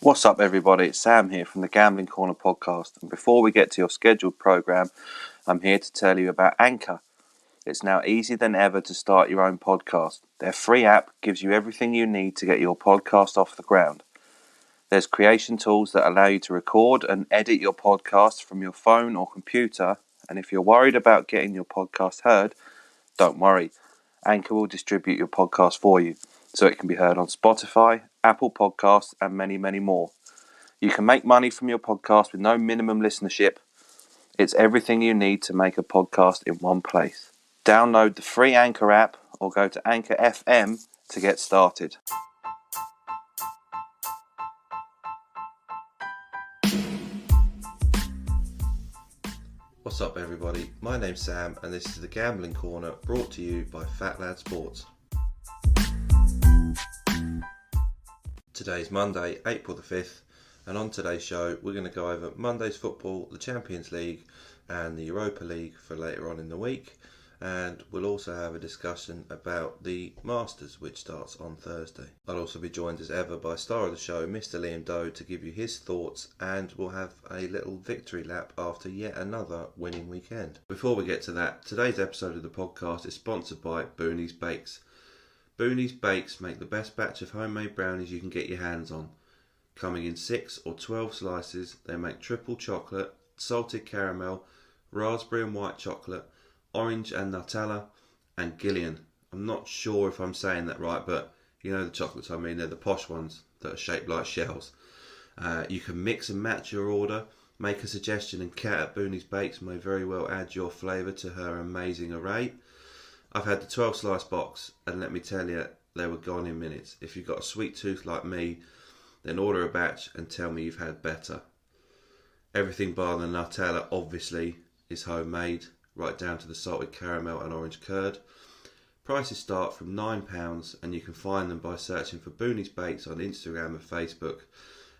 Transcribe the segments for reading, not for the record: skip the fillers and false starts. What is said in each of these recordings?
What's up, everybody? It's Sam here from the Gambling Corner podcast. And before we get to your scheduled program, I'm here to tell you about Anchor. It's now easier than ever to start your own podcast. Their free app gives you everything you need to get your podcast off the ground. There's creation tools that allow you to record and edit your podcast from your phone or computer. And if you're worried about getting your podcast heard, don't worry. Anchor will distribute your podcast for you, so it can be heard on Spotify, Apple Podcasts, and many, many more. You can make money from your podcast with no minimum listenership. It's everything you need to make a podcast in one place. Download the free Anchor app or go to Anchor FM to get started. What's up, everybody? My name's Sam, and this is the Gambling Corner, brought to you by Fat Lad Sports. Today's Monday, April the 5th, and on today's show we're going to go over Monday's football, the Champions League and the Europa League for later on in the week, and we'll also have a discussion about the Masters, which starts on Thursday. I'll also be joined as ever by star of the show, Mr. Liam Doe, to give you his thoughts, and we'll have a little victory lap after yet another winning weekend. Before we get to that, today's episode of the podcast is sponsored by Booney's Bakes. Booney's Bakes make the best batch of homemade brownies you can get your hands on. Coming in 6 or 12 slices, they make triple chocolate, salted caramel, raspberry and white chocolate, orange and Nutella, and Gillian. I'm not sure if I'm saying that right, but you know the chocolates I mean, they're the posh ones that are shaped like shells. You can mix and match your order, make a suggestion, and Kat at Booney's Bakes may very well add your flavour to her amazing array. I've had the 12 slice box, and let me tell you, they were gone in minutes. If you've got a sweet tooth like me, then order a batch and tell me you've had better. Everything bar the Nutella obviously is homemade, right down to the salted caramel and orange curd. Prices start from £9, and you can find them by searching for Booney's Bakes on Instagram and Facebook,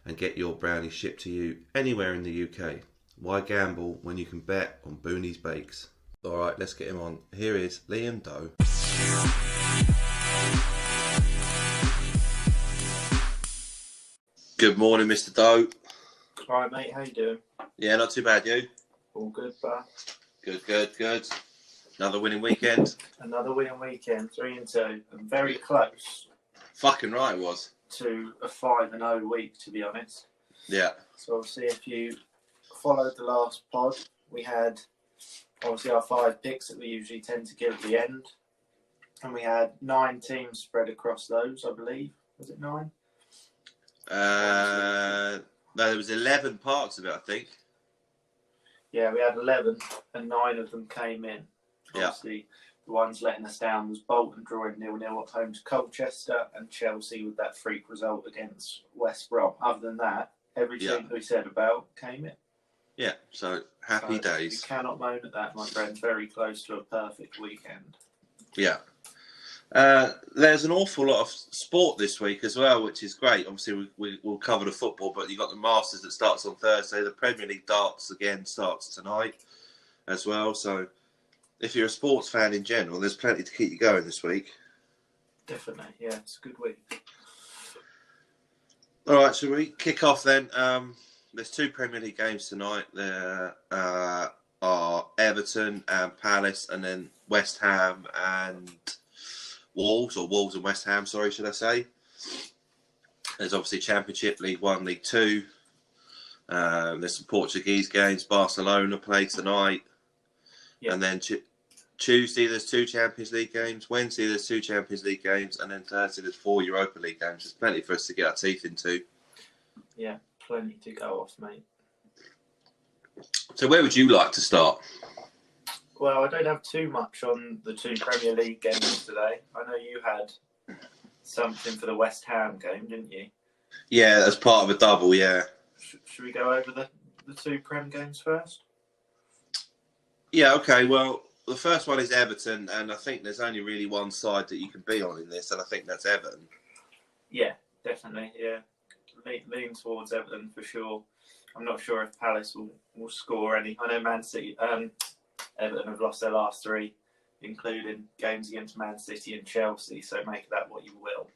and get your brownies shipped to you anywhere in the UK. Why gamble when you can bet on Booney's Bakes? Alright, let's get him on. Here is Liam Doe. Good morning, Mr. Doe. Alright, mate, how you doing? Yeah, not too bad, you? All good, bro. Good. Another winning weekend. Another winning weekend, 3-2, and very close. Fucking right it was. To a 5-0 week, to be honest. Yeah. So obviously, if you followed the last pod, we had obviously our 5 picks that we usually tend to give at the end, and we had 9 teams spread across those, I believe. Was it 9? No, there was 11 parts of it, I think. Yeah, we had 11, and 9 of them came in. Yeah. Obviously, the ones letting us down was Bolton drawing 0-0 at home to Colchester, and Chelsea with that freak result against West Brom. Other than that, everything that we said about came in. Yeah, so happy days. You cannot moan at that, my friend. Very close to a perfect weekend. Yeah. There's an awful lot of sport this week as well, which is great. Obviously, we'll cover the football, but you've got the Masters that starts on Thursday. The Premier League darts again starts tonight as well. So if you're a sports fan in general, there's plenty to keep you going this week. Definitely, yeah. It's a good week. All right, shall we kick off then? There's 2 Premier League games tonight. There are Everton and Palace, and then West Ham and Wolves, or Wolves and West Ham, sorry, should I say. There's obviously Championship, League 1, League 2. There's some Portuguese games. Barcelona play tonight. Yep. And then Tuesday there's 2 Champions League games. Wednesday there's 2 Champions League games. And then Thursday there's 4 Europa League games. There's plenty for us to get our teeth into. Yeah, plenty to go off, mate. So where would you like to start? Well, I don't have too much on the 2 Premier League games today. I know you had something for the West Ham game, didn't you? Yeah, as part of a double, yeah. Should we go over the 2 Prem games first? Yeah, okay. Well, the first one is Everton, and I think there's only really one side that you can be on in this, and I think that's Everton. Yeah, definitely, yeah. Lean towards Everton for sure. I'm not sure if Palace will score any. I know Man City... Everton have lost their last 3, including games against Man City and Chelsea, so make that what you will.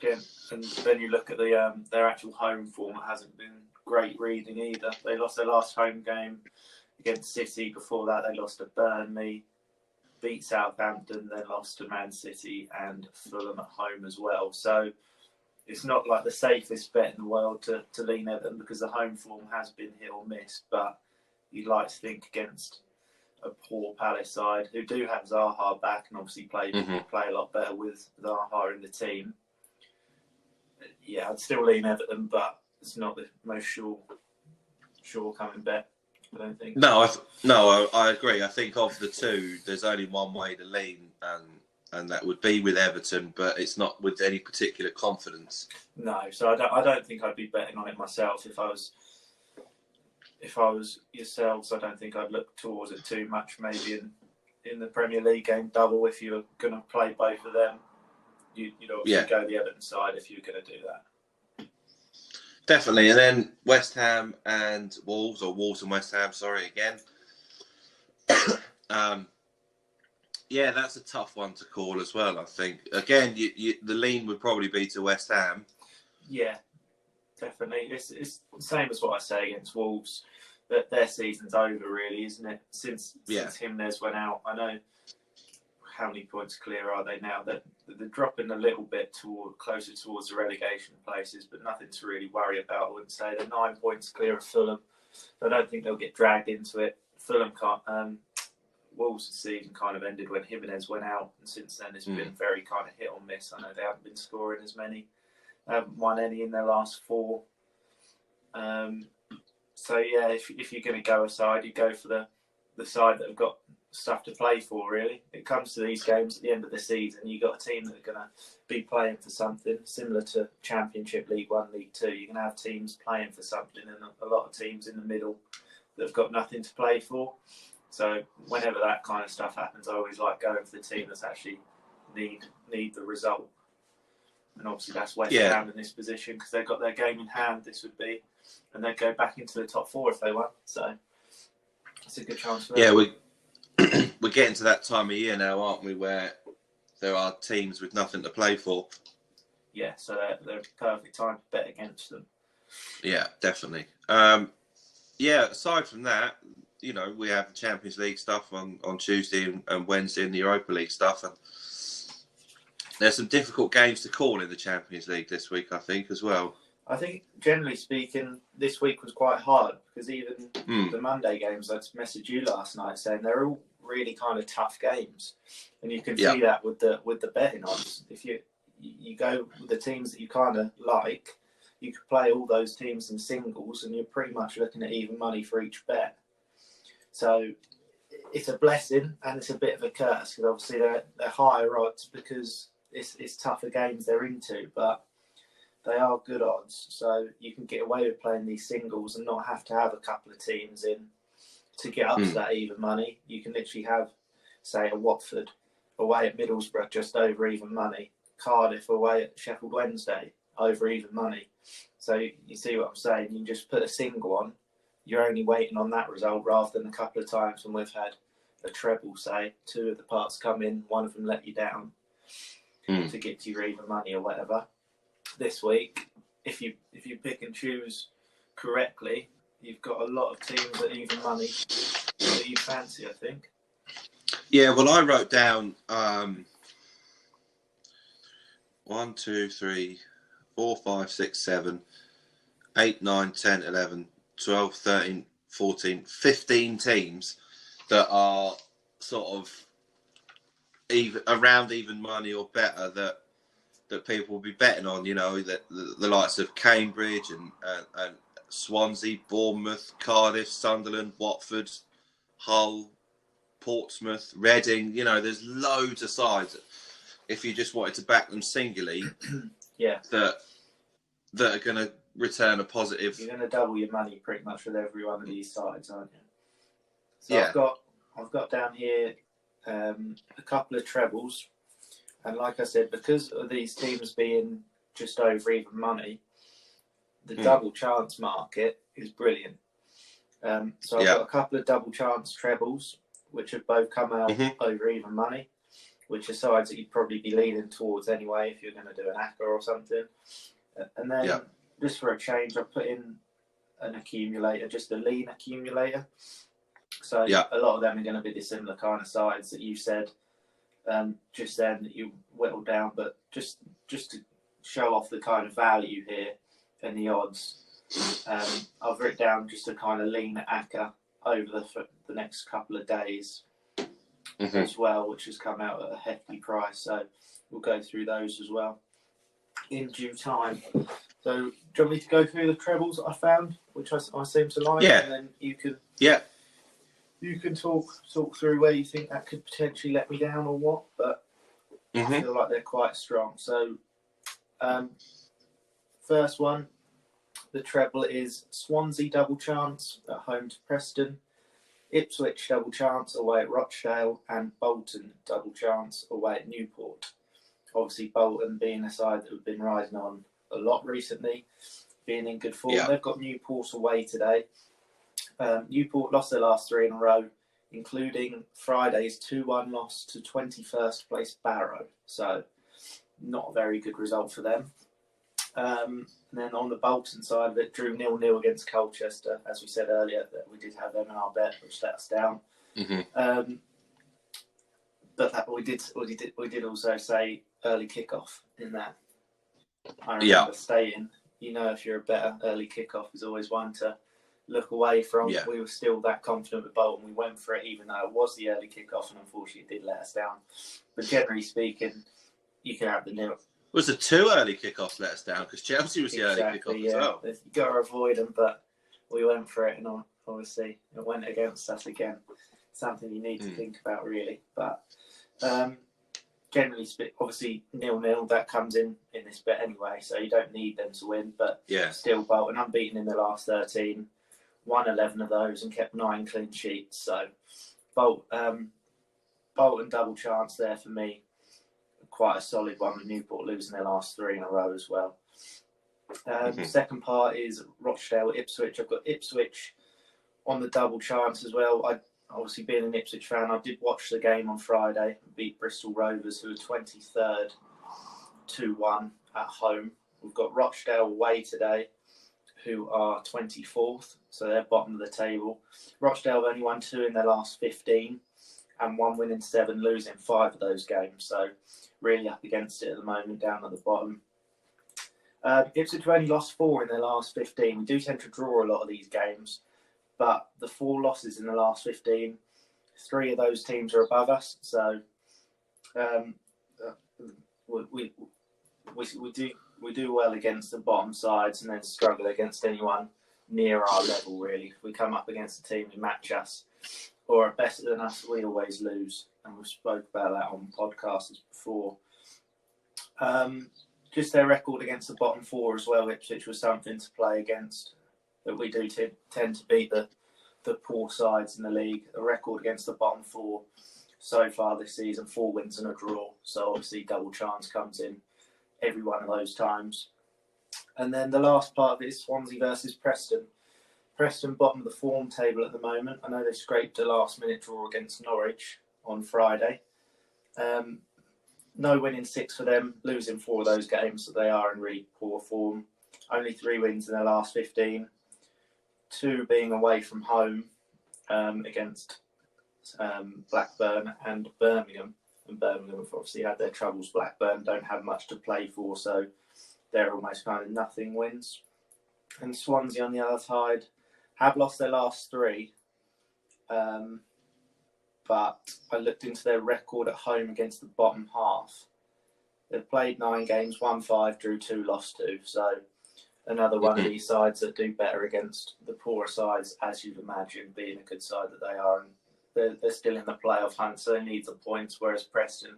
again, and then you look at their actual home form. It hasn't been great reading either. They lost their last home game against City. Before that, they lost to Burnley, beat Southampton, then lost to Man City and Fulham at home as well. So it's not like the safest bet in the world to lean Everton, because the home form has been hit or miss. But you'd like to think against a poor Palace side who do have Zaha back and obviously play a lot better with Zaha in the team. Yeah, I'd still lean Everton, but it's not the most sure coming bet, I don't think. No, I agree. I think of the two, there's only one way to lean, and that would be with Everton, but it's not with any particular confidence. No, so I don't think I'd be betting on it myself. If I was yourselves, I don't think I'd look towards it too much. Maybe in the Premier League game double, if you were going to play both of them, you'd obviously go the Everton side if you were going to do that. Definitely. And then West Ham and Wolves, or Wolves and West Ham, sorry, again. Yeah, that's a tough one to call as well, I think. Again, the lean would probably be to West Ham. Yeah, definitely. It's the same as what I say against Wolves. That their season's over, really, isn't it? Since Jimenez went out, I know how many points clear are they now? They're dropping a little bit closer towards the relegation places, but nothing to really worry about. I wouldn't say they're 9 points clear of Fulham. I don't think they'll get dragged into it. Fulham can't. Wolves' season kind of ended when Jimenez went out, and since then it's been very kind of hit or miss. I know they haven't been scoring as many. They haven't won any in their last 4. So yeah, if you're going to go aside, you go for the side that have got stuff to play for. Really, it comes to these games at the end of the season. You've got a team that are going to be playing for something similar to Championship, League One, League Two. You're going to have teams playing for something, and a lot of teams in the middle that have got nothing to play for. So whenever that kind of stuff happens, I always like going for the team that's actually need the result. And obviously that's West Ham in this position, because they've got their game in hand, this would be, and they'd go back into the top 4 if they won. So it's a good chance for them. Yeah, we're getting to that time of year now, aren't we, where there are teams with nothing to play for. Yeah, so they're a perfect time to bet against them. Yeah, definitely. Aside from that, we have the Champions League stuff on Tuesday and Wednesday, and the Europa League stuff, and there's some difficult games to call in the Champions League this week, I think, as well. I think, generally speaking, this week was quite hard, because even the Monday games, I messaged you last night saying they're all really kind of tough games, and you can see that with the betting odds. If you go with the teams that you kind of like, you could play all those teams in singles, and you're pretty much looking at even money for each bet. So it's a blessing, and it's a bit of a curse, because obviously they're higher odds because it's tougher games they're into, but they are good odds. So you can get away with playing these singles and not have to have a couple of teams in to get up to that even money. You can literally have, say, a Watford away at Middlesbrough just over even money, Cardiff away at Sheffield Wednesday over even money. So you see what I'm saying? You can just put a single on. You're only waiting on that result, rather than a couple of times when we've had a treble, say, 2 of the parts come in, one of them let you down to get to your even money or whatever. This week, if you pick and choose correctly, you've got a lot of teams at even money that you fancy, I think. Yeah, well, I wrote down 1, 2, 3, 4, 5, 6, 7, 8, 9, 10, 11, 12, 13, 14, 15 teams that are sort of around even money or better that people will be betting on. That the likes of Cambridge and Swansea, Bournemouth, Cardiff, Sunderland, Watford, Hull, Portsmouth, Reading. There's loads of sides. If you just wanted to back them singularly, that are going to return a positive. You're going to double your money pretty much with every one of these sides, aren't you? So I've got down here a couple of trebles, and like I said, because of these teams being just over even money, the double chance market is brilliant. So I've got a couple of double chance trebles, which have both come out over even money, which are sides that you'd probably be leaning towards anyway if you're going to do an ACCA or something. And then just for a change, I put in an accumulator, just a lean accumulator. So a lot of them are going to be the similar kind of sides that you said just then that you whittled down, but just to show off the kind of value here and the odds, I've written down just a kind of lean ACCA over the next couple of days as well, which has come out at a hefty price. So we'll go through those as well in due time. So do you want me to go through the trebles that I found, which I seem to like, and then you can you can talk through where you think that could potentially let me down or what, but I feel like they're quite strong. So first one, the treble is Swansea double chance at home to Preston, Ipswich double chance away at Rochdale, and Bolton double chance away at Newport. Obviously Bolton being a side that have been riding on a lot recently, being in good form. They've got Newport away today. Newport lost their last 3 in a row, including Friday's 2-1 loss to 21st place Barrow. So not a very good result for them. And then on the Bolton side of it, drew 0-0 against Colchester. As we said earlier, that we did have them in our bet, which let us down. But that we did also say early kickoff in that. I remember stating, if you're a better, early kickoff is always one to look away from. We were still that confident with Bolton. We went for it, even though it was the early kickoff, and unfortunately it did let us down. But generally speaking, you can have the nil. Was the 2 early kickoffs let us down? Because Chelsea was the early kickoff as well. You've got to avoid them, but we went for it, and obviously it went against us again. Something you need to think about, really. But generally, obviously 0-0, that comes in this bet anyway, so you don't need them to win. But still, Bolton unbeaten in the last 13, won 11 of those and kept 9 clean sheets. So Bolton double chance there for me. Quite a solid one with Newport losing their last 3 in a row as well. Second part is Rochdale, Ipswich. I've got Ipswich on the double chance as well. Obviously, being an Ipswich fan, I did watch the game on Friday, beat Bristol Rovers, who are 23rd, 2-1 at home. We've got Rochdale away today, who are 24th, so they're bottom of the table. Rochdale have only won 2 in their last 15, and 1 win in 7, losing 5 of those games. So really up against it at the moment, down at the bottom. Ipswich have only lost 4 in their last 15. We do tend to draw a lot of these games, but the 4 losses in the last 15, 3 of those teams are above us. So we do well against the bottom sides, and then struggle against anyone near our level. Really, if we come up against a team who match us or are better than us, we always lose. And we've spoke about that on podcasts before. Just their record against the bottom 4 as well, Ipswich, was something to play against. But we do tend to beat the poor sides in the league. A record against the bottom 4 so far this season, 4 wins and a draw. So obviously double chance comes in every one of those times. And then the last part of it is Swansea versus Preston. Preston bottom of the form table at the moment. I know they scraped a last-minute draw against Norwich on Friday. No win in 6 for them, losing 4 of those games, so they are in really poor form. Only 3 wins in their last 15, 2 being away from home against Blackburn and Birmingham. And Birmingham have obviously had their troubles. Blackburn don't have much to play for, so they're almost kind of nothing wins. And Swansea, on the other side, have lost their last 3. But I looked into their record at home against the bottom half. They've played 9 games, won 5, drew 2, lost 2. So another one of these sides that do better against the poorer sides, as you'd imagine, being a good side that they are. And they're still in the playoff hunt, so they need the points, whereas Preston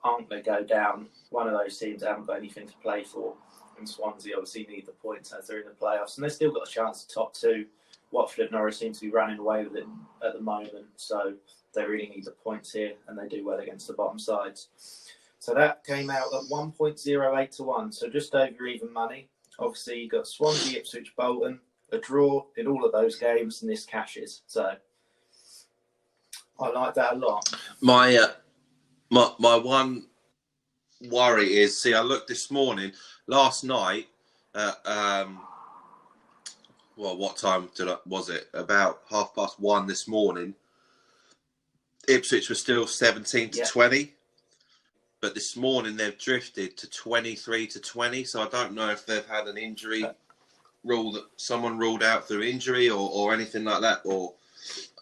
aren't going to go down. One of those teams that haven't got anything to play for. And Swansea obviously need the points as they're in the playoffs. And they've still got a chance to top 2. Watford and Norwich seem to be running away with it at the moment. So they really need the points here, and they do well against the bottom sides. So that came out at 1.08 to 1, so just over even money. Obviously, you got Swansea, Ipswich, Bolton, a draw in all of those games, and this cashes. So I like that a lot. My one worry is, see, I looked this morning, last night, what time was it? About 1:30 this morning. Ipswich was still 17 to 20, but this morning they've drifted to 23 to 20. So I don't know if they've had an injury rule that someone ruled out through injury or anything like that, or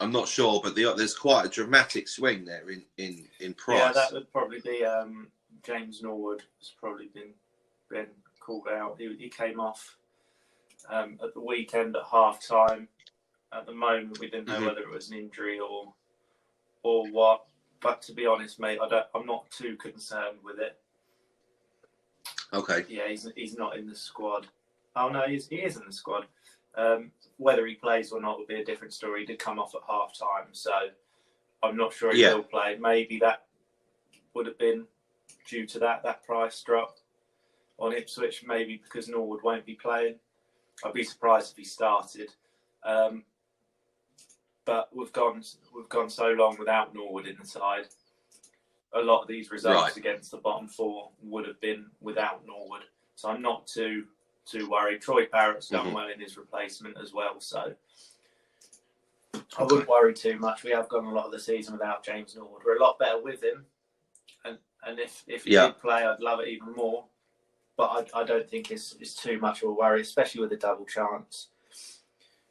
I'm not sure. But there's quite a dramatic swing there in price. Yeah, that would probably be James Norwood has probably been called out. He came off at the weekend at half time. At the moment, we didn't know whether it was an injury or what. But to be honest, mate, I'm not too concerned with it. Okay. Yeah, he's not in the squad. Oh no, he is in the squad. Whether he plays or not will be a different story. He did come off at half time, so I'm not sure he will play. Maybe that would have been due to that price drop on Ipswich. Maybe because Norwood won't be playing. I'd be surprised if he started. But we've gone so long without Norwood in the side. A lot of these results against the bottom four would have been without Norwood. So I'm not too worried. Troy Parrott's done well in his replacement as well. So I wouldn't worry too much. We have gone a lot of the season without James Norwood. We're a lot better with him. And if he did play, I'd love it even more. But I don't think it's too much of a worry, especially with a double chance.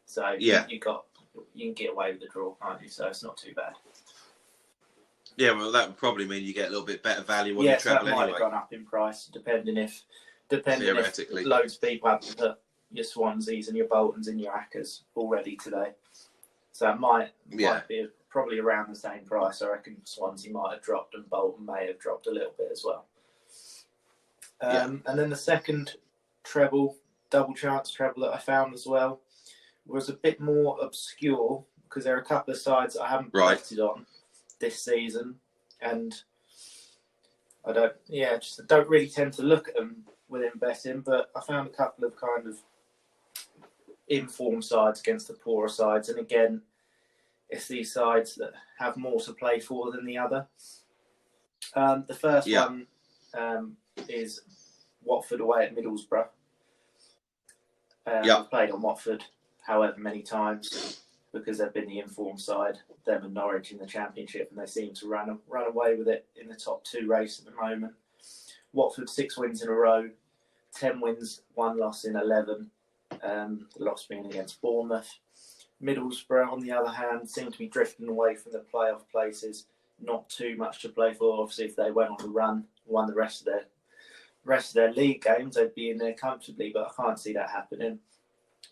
So you can get away with the draw, can't you? So it's not too bad. Yeah, well, that would probably mean you get a little bit better value on your treble anyway. Yeah, that might have gone up in price, depending if loads of people have put your Swanseas and your Boltons and your Ackers already today. So it might be probably around the same price. I reckon Swansea might have dropped and Bolton may have dropped a little bit as well. And then the second double chance treble that I found as well, was a bit more obscure because there are a couple of sides that I haven't betted on this season, and I don't really tend to look at them within betting, but I found a couple of kind of informed sides against the poorer sides, and again, it's these sides that have more to play for than the other. The first one is Watford away at Middlesbrough. I've played on Watford however many times because they've been the informed side, them and Norwich in the Championship, and they seem to run away with it in the top two race at the moment. Watford 6 wins in a row, 10 wins, 1 loss in 11, the loss being against Bournemouth. Middlesbrough, on the other hand, seem to be drifting away from the playoff places. Not too much to play for. Obviously, if they went on a run, won the rest of their league games, they'd be in there comfortably, but I can't see that happening.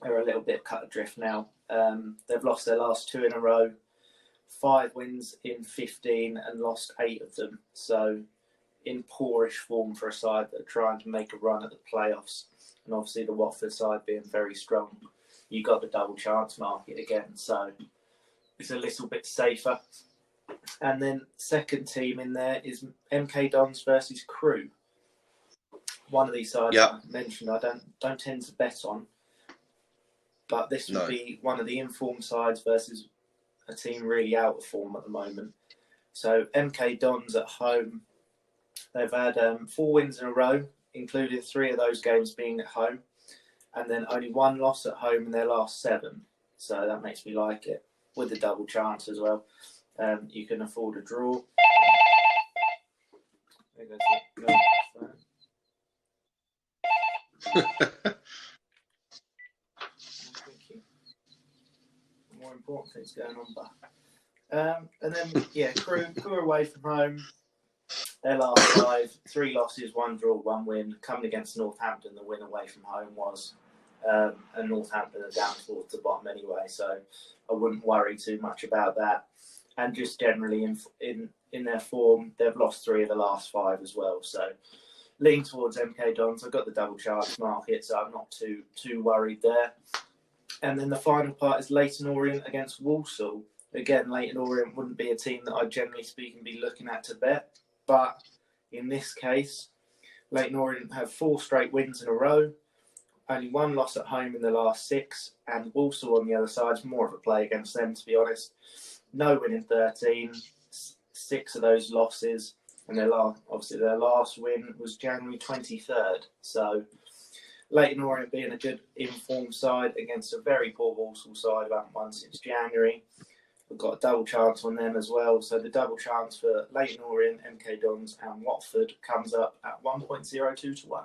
They're a little bit cut adrift now. They've lost their last 2 in a row, 5 wins in 15 and lost 8 of them. So in poorish form for a side that are trying to make a run at the playoffs. And obviously the Watford side being very strong. You got the double chance market again, so it's a little bit safer. And then second team in there is MK Dons versus Crewe. One of these sides I mentioned I don't tend to bet on. But this would be one of the informed sides versus a team really out of form at the moment. So MK Dons at home, they've had 4 wins in a row, including 3 of those games being at home, and then only 1 loss at home in their last 7. So that makes me like it, with the double chance as well. You can afford a draw. There goes more important things going on, but and then Crewe away from home. Their last 5, 3 losses, 1 draw, 1 win. Coming against Northampton, the win away from home was, and Northampton are down towards the bottom anyway, so I wouldn't worry too much about that. And just generally in their form, they've lost 3 of the last 5 as well. So lean towards MK Dons. I've got the double chance market, so I'm not too worried there. And then the final part is Leyton Orient against Walsall. Again, Leyton Orient wouldn't be a team that I'd generally speaking be looking at to bet. But in this case, Leyton Orient have 4 straight wins in a row. Only 1 loss at home in the last 6. And Walsall on the other side is more of a play against them, to be honest. No win in 13. 6 of those losses. and their last win was January 23rd. So Leyton Orient being a good informed side against a very poor Walsall side who haven't won since January. We've got a double chance on them as well. So the double chance for Leyton Orient, MK Dons and Watford comes up at 1.02 to 1.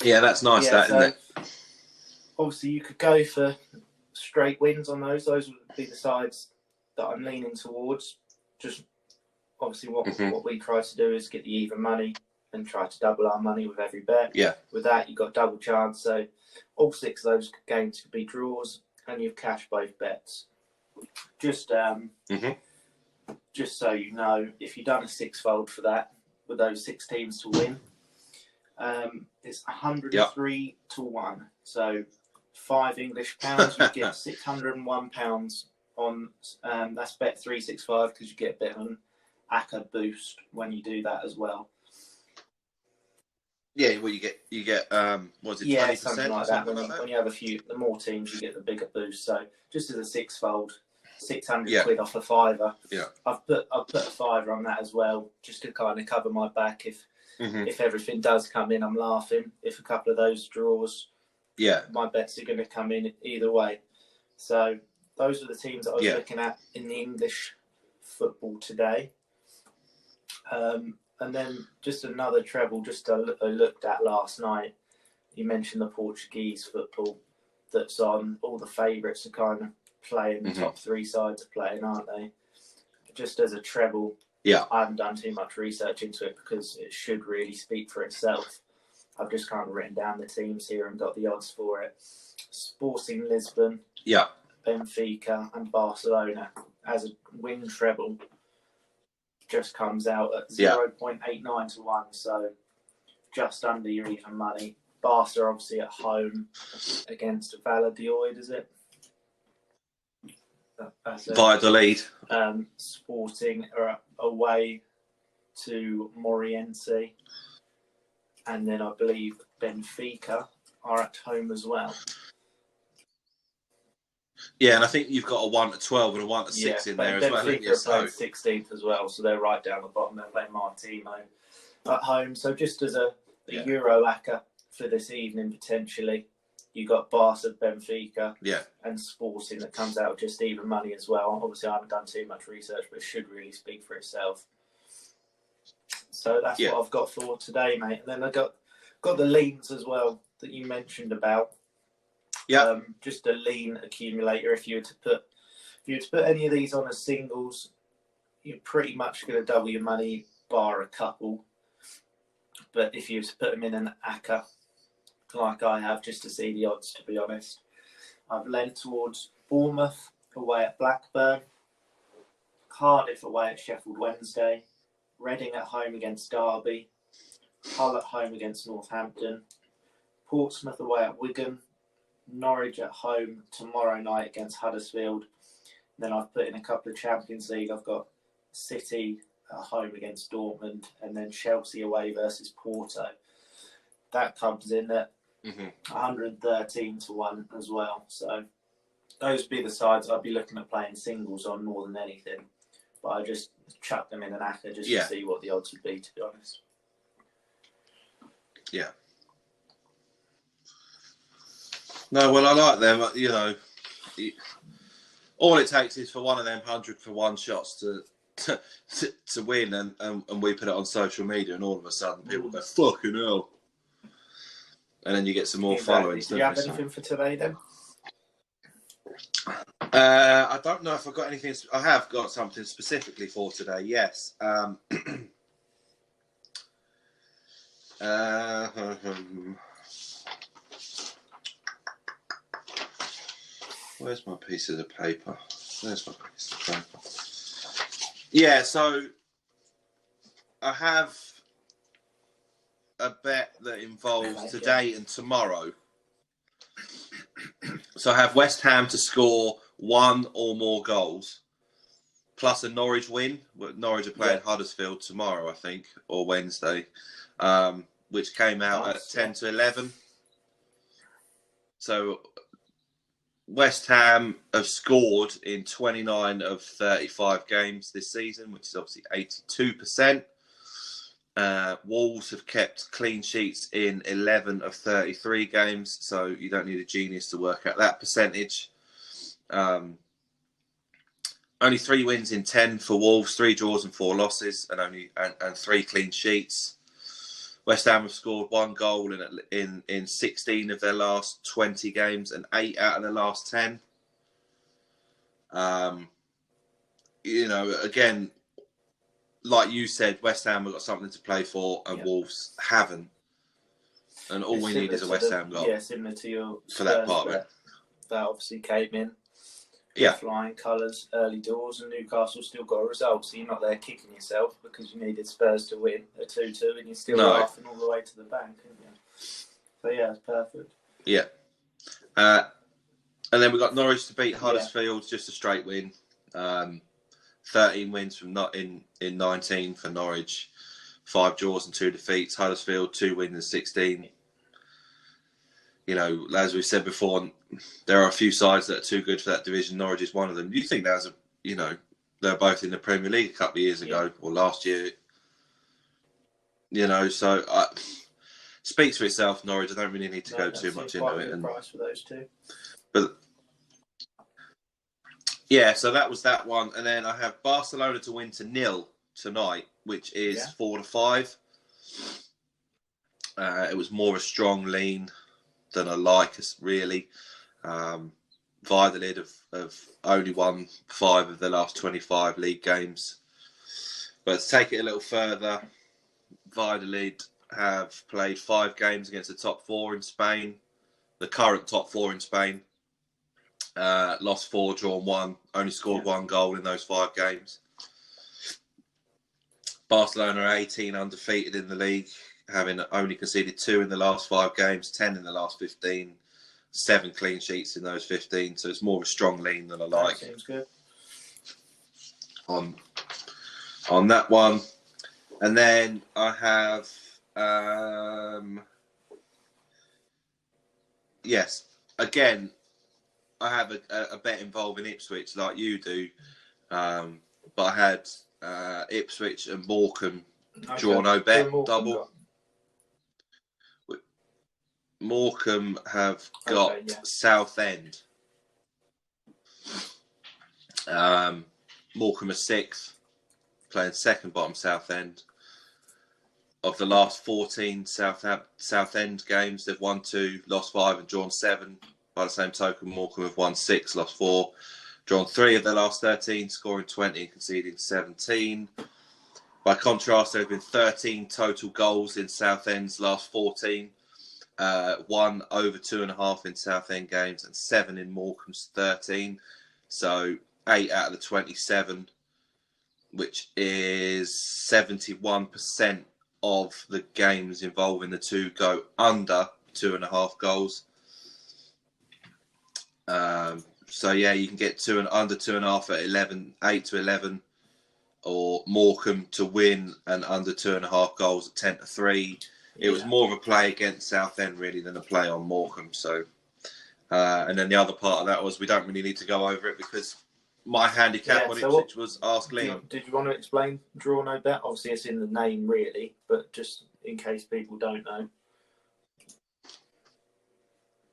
Yeah, that's nice, isn't it? Obviously, you could go for straight wins on those. Those would be the sides that I'm leaning towards. Just obviously what we try to do is get the even money and try to double our money with every bet. Yeah. With that, you've got double chance. So all 6 of those games could be draws, and you've cashed both bets. Just so you know, if you've done a 6-fold for that, with those 6 teams to win, it's 103 to 1. So £5 English, you get £601 on. That's Bet365 because you get a bit of an ACCA boost when you do that as well. Yeah, well, you get what is it, 20%? Something like that. When you have the more teams, you get the bigger boost. So just as a 6-fold, 600 quid off a fiver. Yeah, I've put a fiver on that as well, just to kind of cover my back if everything does come in. I'm laughing if a couple of those draws. Yeah, my bets are going to come in either way. So those are the teams that I was looking at in the English football today. And then just another treble, I looked at last night. You mentioned the Portuguese football that's on. All the favourites are kind of playing. The top 3 sides are playing, aren't they? Just as a treble, I haven't done too much research into it because it should really speak for itself. I've just kind of written down the teams here and got the odds for it. Sporting Lisbon, Benfica and Barcelona as a win treble just comes out at 0.89 to 1, so just under your even money. Barca obviously at home against Valladolid, is it? Valladolid. Sporting are away to Moreirense, and then I believe Benfica are at home as well. Yeah, and I think you've got a 1 to 12 and a 1 to 6 in there as well. Benfica are playing 16th as well, so they're right down the bottom. They're playing Martino at home. So just as a Euro ACCA for this evening, potentially, you got Barca, Benfica, and Sporting that comes out just even money as well. Obviously, I haven't done too much research, but it should really speak for itself. So that's what I've got for today, mate. And then I got the leans as well that you mentioned about. Yeah. Just a lean accumulator. If you were to put any of these on as singles, you're pretty much going to double your money, bar a couple. But if you were to put them in an ACCA, like I have, just to see the odds, to be honest, I've lent towards Bournemouth away at Blackburn, Cardiff away at Sheffield Wednesday, Reading at home against Derby, Hull at home against Northampton, Portsmouth away at Wigan, Norwich at home tomorrow night against Huddersfield. Then I've put in a couple of Champions League. I've got City at home against Dortmund, and then Chelsea away versus Porto. That comes in at 113 to 1 as well. So those would be the sides I'd be looking at playing singles on more than anything. But I just chuck them in an ACCA just to see what the odds would be, to be honest. Yeah. No, well, I like them. You know, all it takes is for one of them 100 for 1 shots to win, and we put it on social media, and all of a sudden people go, fucking hell. And then you get some more following. Do you have anything for today then? I don't know if I've got anything. I have got something specifically for today, yes. Where's my pieces of paper? There's my piece of paper. Yeah, so I have a bet that involves today and tomorrow. So I have West Ham to score 1 or more goals, plus a Norwich win. Norwich are playing Huddersfield tomorrow, I think, or Wednesday, which came out at 10 to 11. So West Ham have scored in 29 of 35 games this season, which is obviously 82%. Wolves have kept clean sheets in 11 of 33 games, so you don't need a genius to work out that percentage. Only 3 wins in 10 for Wolves, 3 draws and 4 losses, and 3 clean sheets. West Ham have scored 1 goal in 16 of their last 20 games and 8 out of their last 10. Again, like you said, West Ham have got something to play for, and Wolves haven't. And all we need is a West Ham goal. Yeah, similar to your for that part of it. That obviously came in. Yeah. Flying colours early doors, and Newcastle still got a result, so you're not there kicking yourself because you needed Spurs to win a 2-2 and you're still laughing all the way to the bank, aren't you? So yeah, it's perfect. Yeah. And then we got Norwich to beat Huddersfield, just a straight win. 13 wins from not in 19 for Norwich, 5 draws and 2 defeats. Huddersfield 2 wins and 16. As we said before, there are a few sides that are too good for that division. Norwich is one of them. You think they're both in the Premier League a couple of years ago or last year. So speaks for itself. Norwich. I don't really need to go too much into it. And price for those two. But yeah, so that was that one, and then I have Barcelona to win to 0 tonight, which is 4-5. It was more a strong lean than I like, really. Valladolid have only won 5 of the last 25 league games. But to take it a little further, Valladolid have played 5 games against the top 4 in Spain, the current top 4 in Spain. Lost 4, drawn 1, only scored 1 goal in those 5 games. Barcelona are 18 undefeated in the league, having only conceded 2 in the last 5 games, 10 in the last 15, 7 clean sheets in those 15. So it's more of a strong lean than I like. That seems good. On that one. And then I have, again, I have a bet involving Ipswich like you do. But I had Ipswich and Morecambe draw no bet double. Morecambe have got Southend. Morecambe are 6th, playing second bottom Southend. Of the last 14 Southend games, they've won 2, lost 5 and drawn 7. By the same token, Morecambe have won 6, lost 4, drawn 3 of their last 13, scoring 20 and conceding 17. By contrast, there have been 13 total goals in Southend's last 14. 1 over 2.5 in Southend games and 7 in Morecambe's 13. So 8 out of the 27, which is 71% of the games involving the 2 go under 2.5 goals. So yeah, you can get under 2.5 at 11, 8 to 11, or Morecambe to win and under 2.5 goals at 10-3. It was more of a play against Southend really than a play on Morecambe. So, and then the other part of that was we don't really need to go over it because my handicap on Ipswich was Ask Liam. Did you want to explain draw no bet? Obviously, it's in the name really, but just in case people don't know.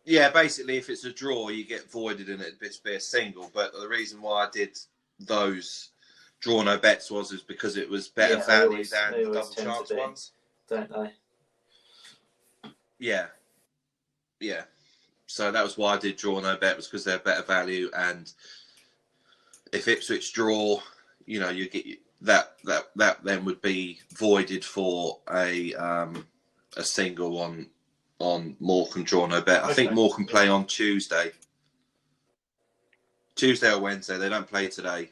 Yeah, basically, if it's a draw, you get voided and it'd be a single. But the reason why I did those draw no bets was because it was better value than the double chance ones. Don't they? Yeah. So that was why I did draw no bet, was because they're better value. And if Ipswich draw, you get that then would be voided for a single on Morecambe draw no bet. I think Morecambe play on Tuesday or Wednesday. They don't play today.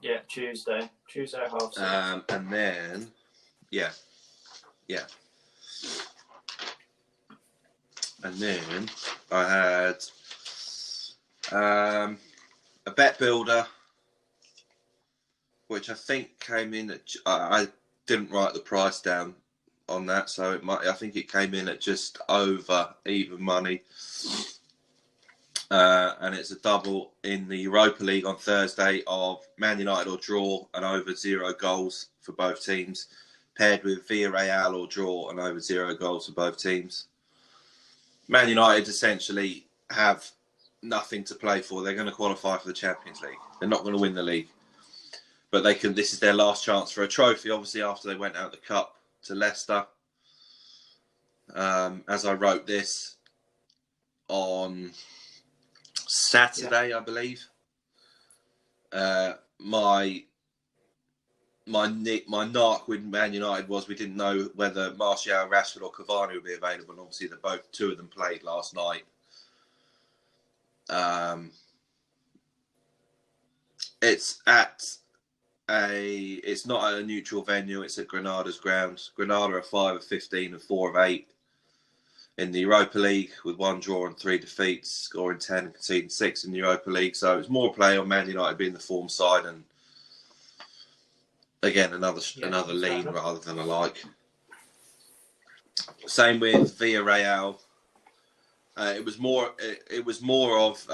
Yeah, Tuesday 6:30. And then and then I had a bet builder, which I think came in at, I didn't write the price down on that, so I think it came in at just over even money. And it's a double in the Europa League on Thursday of Man United or draw and over 0 goals for both teams, paired with Villarreal or draw and over 0 goals for both teams. Man United essentially have nothing to play for. They're going to qualify for the Champions League. They're not going to win the league, but they can. This is their last chance for a trophy. Obviously, after they went out the cup to Leicester. As I wrote this on Saturday, I believe. My knock with Man United was we didn't know whether Martial, Rashford, or Cavani would be available. And obviously, two of them played last night. It's not at a neutral venue. It's at Granada's ground. Granada are 5 of 15 and 4 of 8 in the Europa League, with 1 draw and 3 defeats, scoring 10 and conceding 6 in the Europa League. So it's more play on Man United being the form side, and again another lean rather than a like. Same with Villarreal. It was more of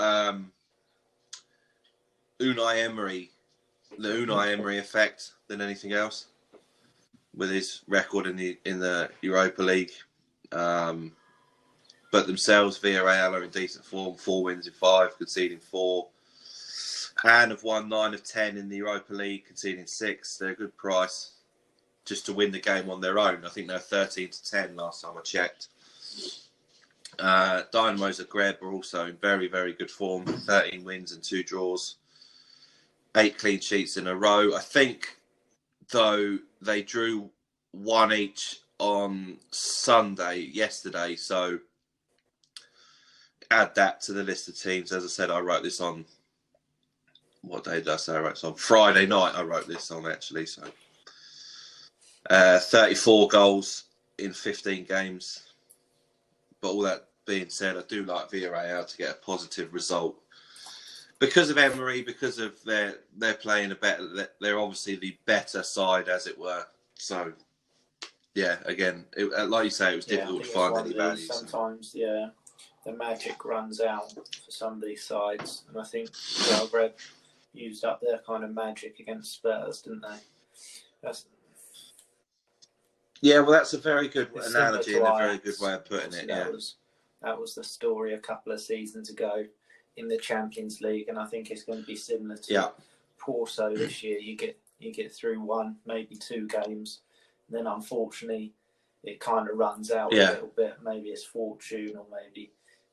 Unai Emery, the Unai Emery effect than anything else, with his record in the Europa League. But themselves, Villarreal are in decent form, 4 wins in 5, conceding 4, and have won 9 of 10 in the Europa League, conceding 6. They're a good price just to win the game on their own. I think they're 13 to 10 last time I checked. Dynamo Zagreb are also in very, very good form, 13 wins and 2 draws, 8 clean sheets in a row. I think, though, they drew 1 each on yesterday, so add that to the list of teams. As I said, I wrote this on, what day did I say I wrote this on? Friday night I wrote this on, actually. So 34 goals in 15 games. But all that being said, I do like Villarreal to get a positive result. Because of Emery, because of they're playing they're obviously the better side, as it were. So, yeah, again, like you say, it was difficult to find any value. Sometimes, the magic runs out for some of these sides, and I think Zagreb used up their kind of magic against Spurs, didn't they? That's a very good analogy and a very good way of putting it. That was the story a couple of seasons ago in the Champions League, and I think it's going to be similar to Porto this year. You get through 1, maybe 2 games, and then unfortunately it kind of runs out a little bit. Maybe it's fortune, or maybe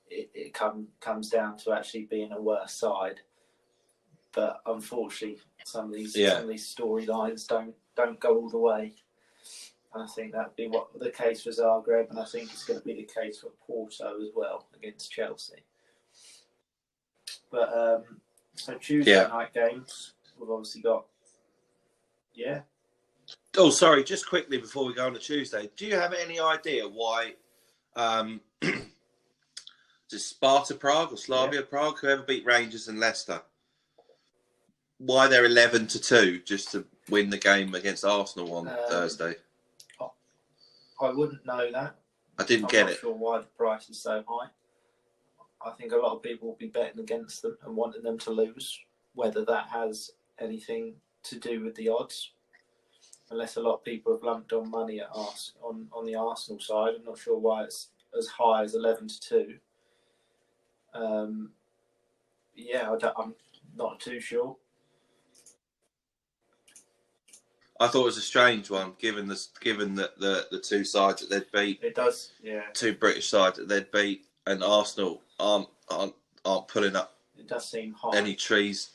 it comes down to actually being a worse side. But unfortunately, some of these storylines don't go all the way. And I think that'd be the case for Zagreb, and I think it's going to be the case for Porto as well against Chelsea. But so Tuesday night games, we've obviously got. Oh, sorry. Just quickly before we go on to Tuesday, do you have any idea why? Just Sparta Prague or Slavia Prague, whoever beat Rangers and Leicester, why they're 11-2 just to win the game against Arsenal on Thursday? I wouldn't know that. I didn't get it. I'm not sure why the price is so high. I think a lot of people will be betting against them and wanting them to lose. Whether that has anything to do with the odds, unless a lot of people have lumped on money at on the Arsenal side, I'm not sure why it's as high as 11-2. I'm not too sure. I thought it was a strange one, given the two sides that they'd beat. It does, 2 British sides that they'd beat, and Arsenal aren't pulling up. It does seem high. Any trees.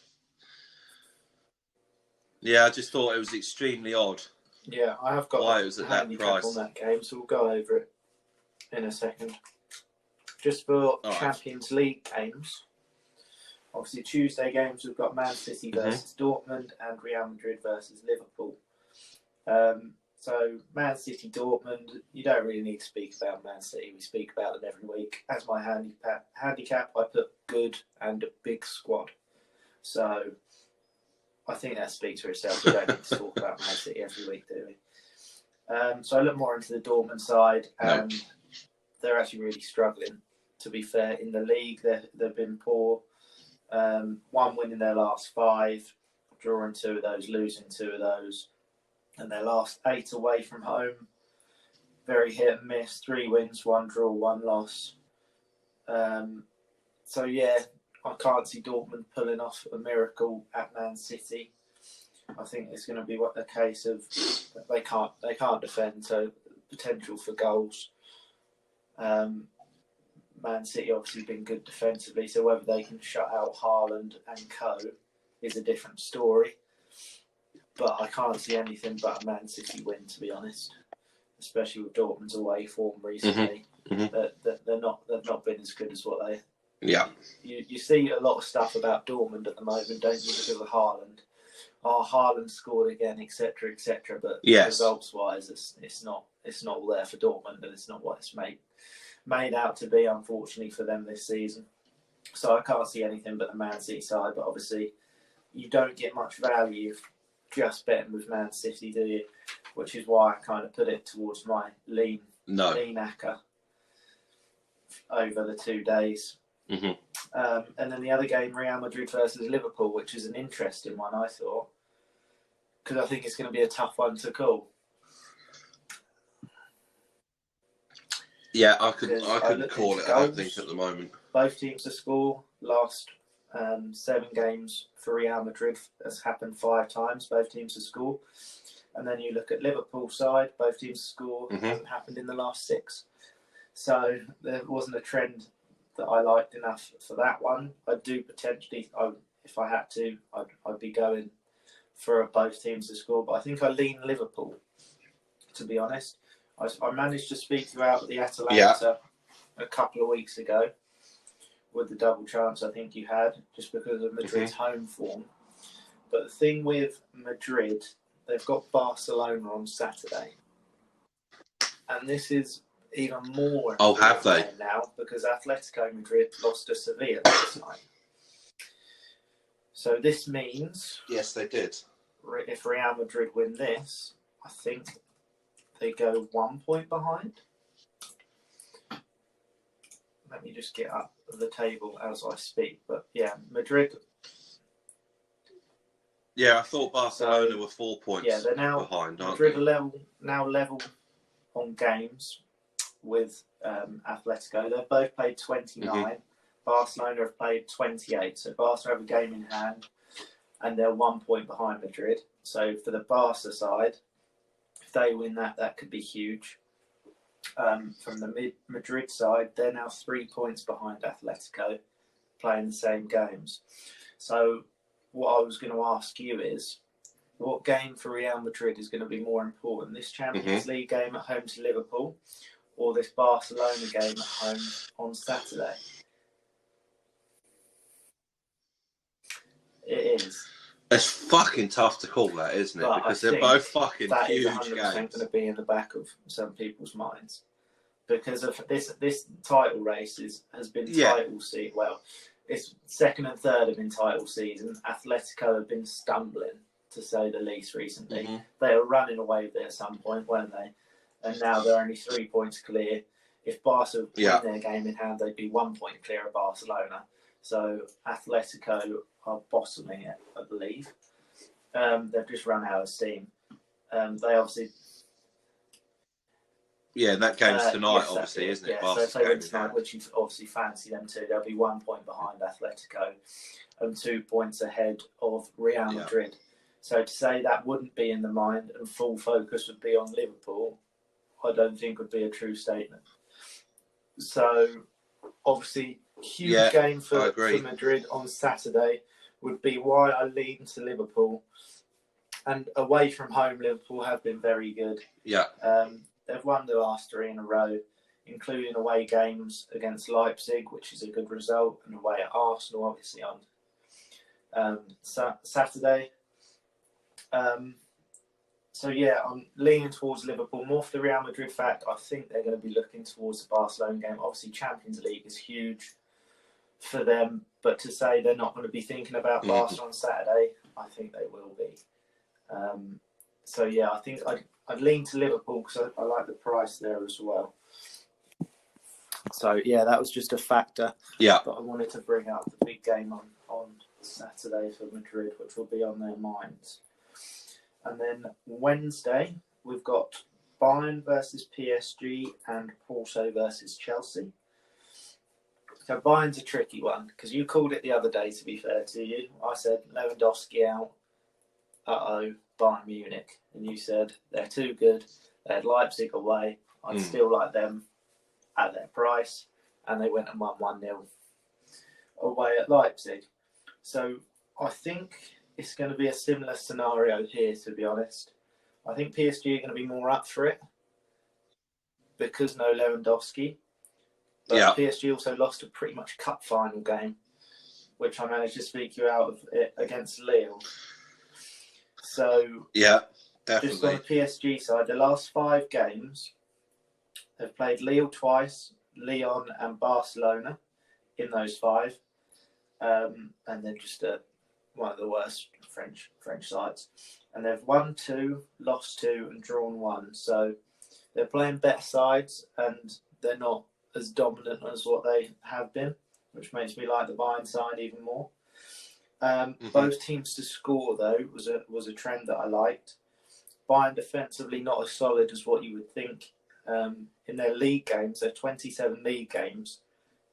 Yeah, I just thought it was extremely odd. Yeah, I have got why it was at that price on that game, so we'll go over it in a second. Just for Champions League games, obviously Tuesday games, we've got Man City versus Dortmund and Real Madrid versus Liverpool. So Man City, Dortmund, you don't really need to speak about Man City. We speak about them every week. As my handicap, I put good and a big squad. So I think that speaks for itself. We don't need to talk about Man City every week, do we? So I look more into the Dortmund side, and they're actually really struggling to be fair. In the league, they've been poor. 1 win in their last 5, drawing 2 of those, losing 2 of those. And their last 8 away from home, very hit and miss. 3 wins, 1 draw, 1 loss. So yeah, I can't see Dortmund pulling off a miracle at Man City. I think it's going to be a case of they can't defend, so potential for goals. Man City obviously been good defensively, so whether they can shut out Haaland and co is a different story. But I can't see anything but a Man City win, to be honest. Especially with Dortmund's away form recently, they've not been as good as what they. Yeah. You see a lot of stuff about Dortmund at the moment, don't you? Because of Haaland. Oh, Haaland scored again, etc., etc. But results-wise, it's not all there for Dortmund, and it's not what it's made out to be, unfortunately, for them this season. So I can't see anything but the Man City side. But obviously, you don't get much value just betting with Man City, do you? Which is why I kind of put it towards my lean acca over the 2 days. Mm-hmm. And then the other game, Real Madrid versus Liverpool, which is an interesting one, I thought, because I think it's going to be a tough one to call. Yeah, I couldn't call it, I don't think, at the moment. Both teams to score. Last 7 games for Real Madrid has happened 5 times, both teams to score. And then you look at Liverpool side, both teams to score. It hasn't happened in the last 6. So there wasn't a trend that I liked enough for that one. I'd do potentially, if I had to, I'd be going for both teams to score. But I think I lean Liverpool, to be honest. I managed to speak you out the Atalanta a couple of weeks ago with the double chance I think you had, just because of Madrid's home form. But the thing with Madrid, they've got Barcelona on Saturday. And this is even more have they? Now, because Atletico Madrid lost to Sevilla last night. So this means... Yes, they did. If Real Madrid win this, I think they go 1 point behind. Let me just get up the table as I speak. But yeah, Madrid... Yeah, I thought Barcelona were 4 points they're now behind, aren't Madrid they? Are level on games with Atletico. They've both played 29. Barcelona have played 28. So Barcelona have a game in hand and they're 1 point behind Madrid. So for the Barca side, if they win that could be huge. From the Madrid side, they're now 3 points behind Atletico, playing the same games. So what I was going to ask you is, what game for Real Madrid is going to be more important? This Champions League game at home to Liverpool, or this Barcelona game at home on Saturday? It is. It's fucking tough to call that, isn't it? Because they're both fucking huge games. That is 100% going to be in the back of some people's minds. Because of this title race has been title season. Well, it's second and third have been title season. Atletico have been stumbling, to say the least, recently. They were running away with it at some point, weren't they? And now they're only 3 points clear. If Barca win their game in hand, they'd be 1 point clear of Barcelona. So Atletico are bottoming it, I believe. They've just run out of steam. They obviously... Yeah, and that game's tonight, obviously, isn't it? Yeah, so if they win tonight, which you obviously fancy them too, they'll be 1 point behind Atletico and 2 points ahead of Real Madrid. So to say that wouldn't be in the mind and full focus would be on Liverpool, I don't think would be a true statement. So obviously, huge game for Madrid on Saturday would be why I lean to Liverpool. And away from home, Liverpool have been very good. Yeah. They've won the last 3 in a row, including away games against Leipzig, which is a good result, and away at Arsenal, obviously, on Saturday. So, yeah, I'm leaning towards Liverpool. More for the Real Madrid fact, I think they're going to be looking towards the Barcelona game. Obviously, Champions League is huge for them, but to say they're not going to be thinking about Barca on Saturday, I think they will be. So, yeah, I think I'd lean to Liverpool because I like the price there as well. So yeah, that was just a factor. Yeah. But I wanted to bring up the big game on Saturday for Madrid, which will be on their minds. And then Wednesday, we've got Bayern versus PSG and Porto versus Chelsea. So Bayern's a tricky one because you called it the other day, to be fair to you. I said Lewandowski out, Bayern Munich. And you said they're too good. They had Leipzig away. I'd still like them at their price. And they went and won 1-0 away at Leipzig. So I think it's going to be a similar scenario here, to be honest. I think PSG are going to be more up for it because no Lewandowski. But PSG also lost a pretty much cup final game, which I managed to speak you out of it against Lille. So yeah, definitely. Just on the PSG side, the last 5 games, they've played Lille twice, Lyon and Barcelona in those 5. And they're just one of the worst French sides. And they've won 2, lost 2 and drawn 1. So they're playing better sides and they're not as dominant as what they have been, which makes me like the Bayern side even more. Both teams to score, though, was a trend that I liked. Bayern defensively not as solid as what you would think. In their league games, their 27 league games,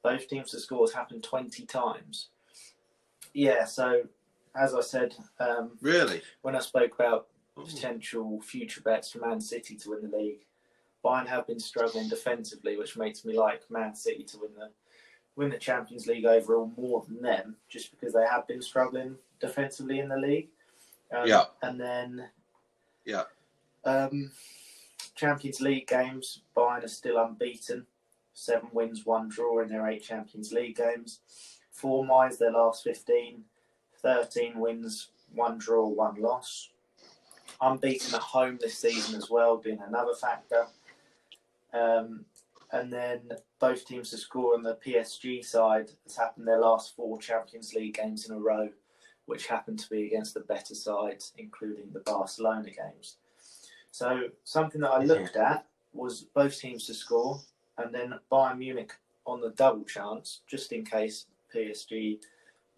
both teams to score has happened 20 times. Yeah, so as I said, really, when I spoke about potential future bets for Man City to win the league, Bayern have been struggling defensively, which makes me like Man City to win the Champions League overall more than them, just because they have been struggling defensively in the league. And then Champions League games, Bayern are still unbeaten. 7 wins, 1 draw in their 8 Champions League games. Form-wise, their last 15, 13 wins, 1 draw, 1 loss. Unbeaten at home this season as well, being another factor. And then both teams to score on the PSG side has happened their last 4 Champions League games in a row, which happened to be against the better sides, including the Barcelona games. So something that I looked at was both teams to score, and then Bayern Munich on the double chance, just in case PSG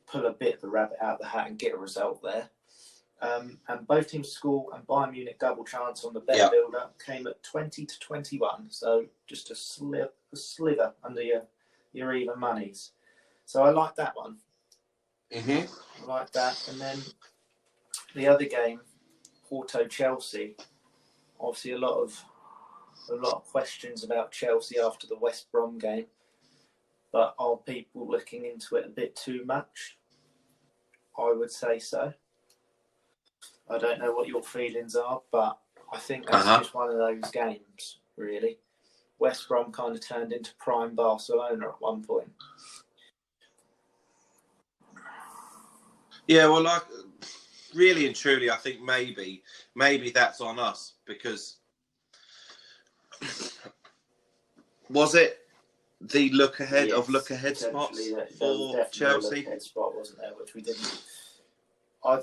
pull a bit of the rabbit out of the hat and get a result there. And both teams to score and Bayern Munich double chance on the bet builder came at 20-21. So just a sliver under your even monies. So I like that one. I like that. And then the other game, Porto Chelsea. Obviously a lot of questions about Chelsea after the West Brom game. But are people looking into it a bit too much? I would say so. I don't know what your feelings are, but I think that's just one of those games, really. West Brom kind of turned into prime Barcelona at one point. Yeah, well, like, really and truly, I think maybe that's on us because was it the look ahead spots for Chelsea? Look ahead spot, wasn't there, which we didn't. I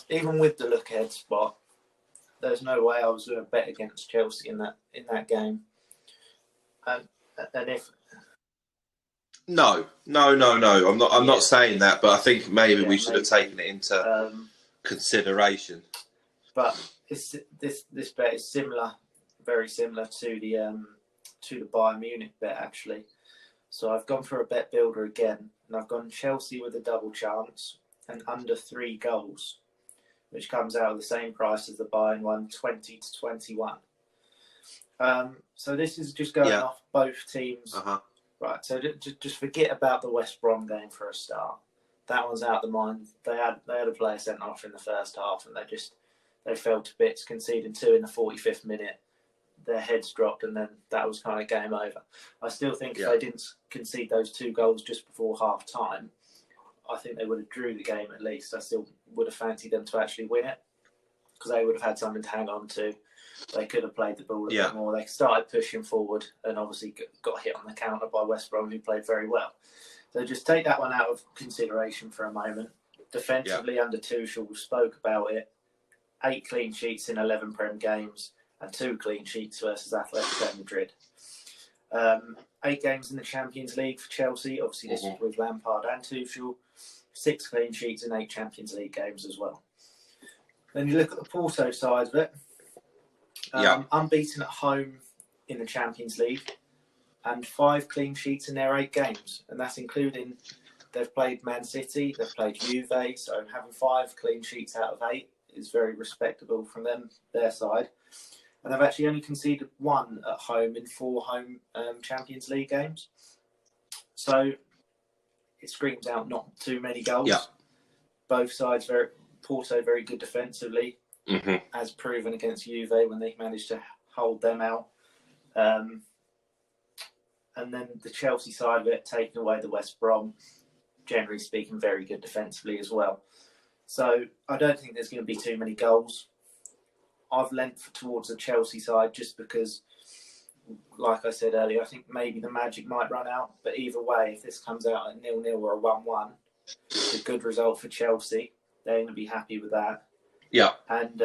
even with the look ahead spot, there's no way I was going to bet against Chelsea in that game. And if no, I'm not saying that, but I think maybe we should have taken it into consideration. But this bet is similar, very similar to the Bayern Munich bet actually. So I've gone for a bet builder again, and I've gone Chelsea with a double chance and under 3 goals, which comes out of the same price as the Bayern one, 20-21. So this is just going off both teams. Right, so just forget about the West Brom game for a start. That one's out of the mind. They had a player sent off in the first half, and they fell to bits, conceding 2 in the 45th minute. Their heads dropped, and then that was kind of game over. I still think if they didn't concede those 2 goals just before half time, I think they would have drew the game at least. I still would have fancied them to actually win it because they would have had something to hang on to. They could have played the ball a bit more. They started pushing forward and obviously got hit on the counter by West Brom, who played very well. So just take that one out of consideration for a moment. Defensively, under Tuchel, we spoke about it. 8 clean sheets in 11 Prem games and 2 clean sheets versus Atletico Madrid. 8 games in the Champions League for Chelsea. Obviously, this was with Lampard and Tuchel. 6 clean sheets in 8 Champions League games as well. Then you look at the Porto side of it. Unbeaten at home in the Champions League and 5 clean sheets in their 8 games. And that's including they've played Man City, they've played Juve. So having 5 clean sheets out of 8 is very respectable from them, their side. And they've actually only conceded 1 at home in 4 home Champions League games. So it screams out not too many goals. Yeah. Both sides, Porto very good defensively, as proven against Juve when they managed to hold them out. And then the Chelsea side of it, taking away the West Brom, generally speaking, very good defensively as well. So I don't think there's going to be too many goals. I've lent towards the Chelsea side just because, like I said earlier, I think maybe the magic might run out. But either way, if this comes out at 0-0 or a 1-1, it's a good result for Chelsea. They're going to be happy with that. Yeah. And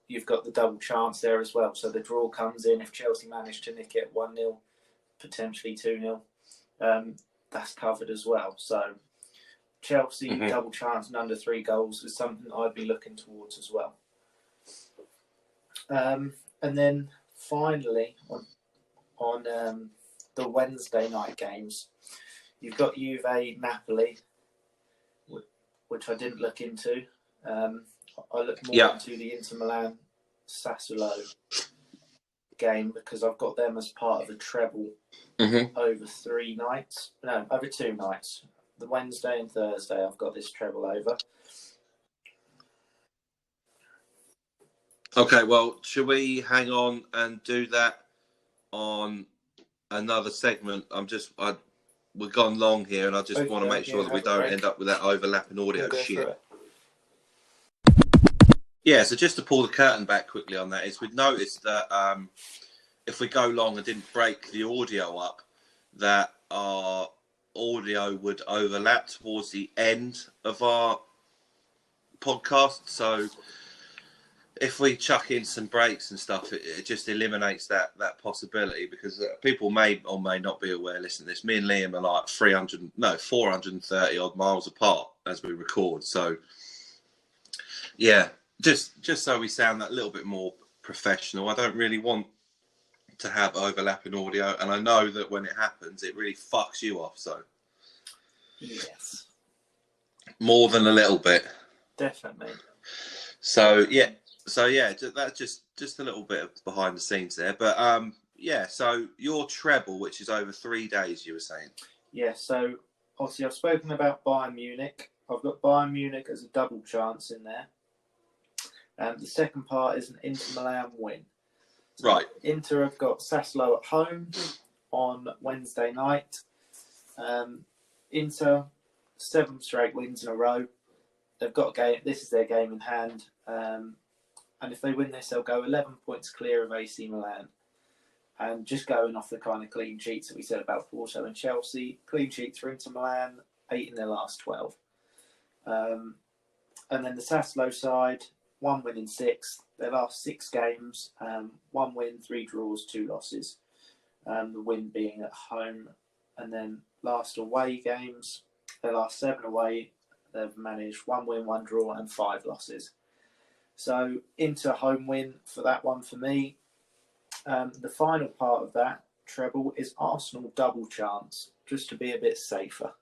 you've got the double chance there as well. So the draw comes in if Chelsea manage to nick it 1-0, potentially 2-0. That's covered as well. So Chelsea double chance and under 3 goals is something I'd be looking towards as well. And then finally on the Wednesday night games, you've got Juve Napoli, which I didn't look into. I looked more into the Inter Milan Sassuolo game because I've got them as part of a treble over 3 nights. No, over 2 nights. The Wednesday and Thursday, I've got this treble over. Okay, well, should we hang on and do that on another segment? We've gone long here, and I just want to make sure that we don't end up with that overlapping audio shit. Yeah, so just to pull the curtain back quickly on that, is we've noticed that if we go long and didn't break the audio up, that our audio would overlap towards the end of our podcast. So if we chuck in some breaks and stuff, it just eliminates that possibility, because people may or may not be aware, listen to this, me and Liam are like 430 odd miles apart as we record. So yeah, just so we sound that little bit more professional. I don't really want to have overlapping audio, and I know that when it happens, it really fucks you off. So yes, more than a little bit, definitely. So that's just a little bit of behind the scenes there. But so your treble, which is over 3 days, you were saying. Yeah, so obviously I've spoken about Bayern Munich. I've got Bayern Munich as a double chance in there. And the second part is an Inter Milan win. So right. Inter have got Sassuolo at home on Wednesday night. Inter, 7 straight wins in a row. They've got a game. This is their game in hand. And if they win this, they'll go 11 points clear of AC Milan. And just going off the kind of clean sheets that we said about Porto and Chelsea, clean sheets for Inter Milan, 8 in their last 12. And then the Sassuolo side, 1 win in 6. Their last 6 games, 1 win, 3 draws, 2 losses. The win being at home. And then last away games, their last 7 away, they've managed 1 win, 1 draw, and 5 losses. So into a home win for that one for me. The final part of that treble is Arsenal double chance, just to be a bit safer.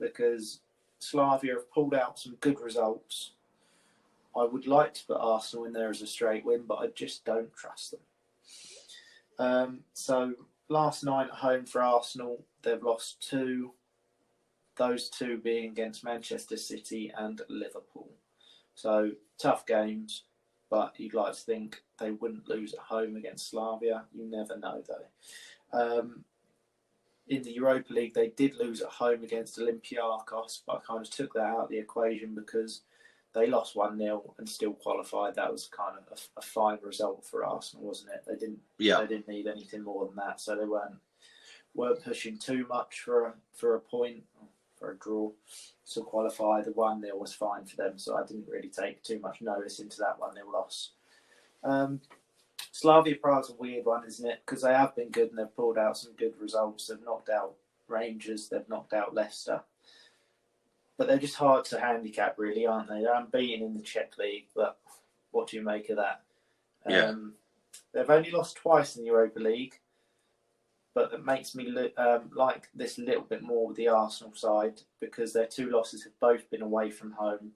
Because Slavia have pulled out some good results. I would like to put Arsenal in there as a straight win, but I just don't trust them. So last 9 at home for Arsenal, they've lost 2. Those 2 being against Manchester City and Liverpool. So tough games, but you'd like to think they wouldn't lose at home against Slavia. You never know, though. In the Europa League, they did lose at home against Olympiacos, but I kind of took that out of the equation because they lost 1-0 and still qualified. That was kind of a fine result for Arsenal, wasn't it? They didn't need anything more than that, so they weren't pushing too much for a point, for a draw to qualify. The 1-0 was fine for them, so I didn't really take too much notice into that 1-0 loss. Slavia Prague's a weird one, isn't it? Because they have been good and they've pulled out some good results. They've knocked out Rangers, they've knocked out Leicester. But they're just hard to handicap, really, aren't they? They're unbeaten in the Czech League, but what do you make of that? Yeah. They've only lost twice in the Europa League, but it makes me like this a little bit more with the Arsenal side because their 2 losses have both been away from home.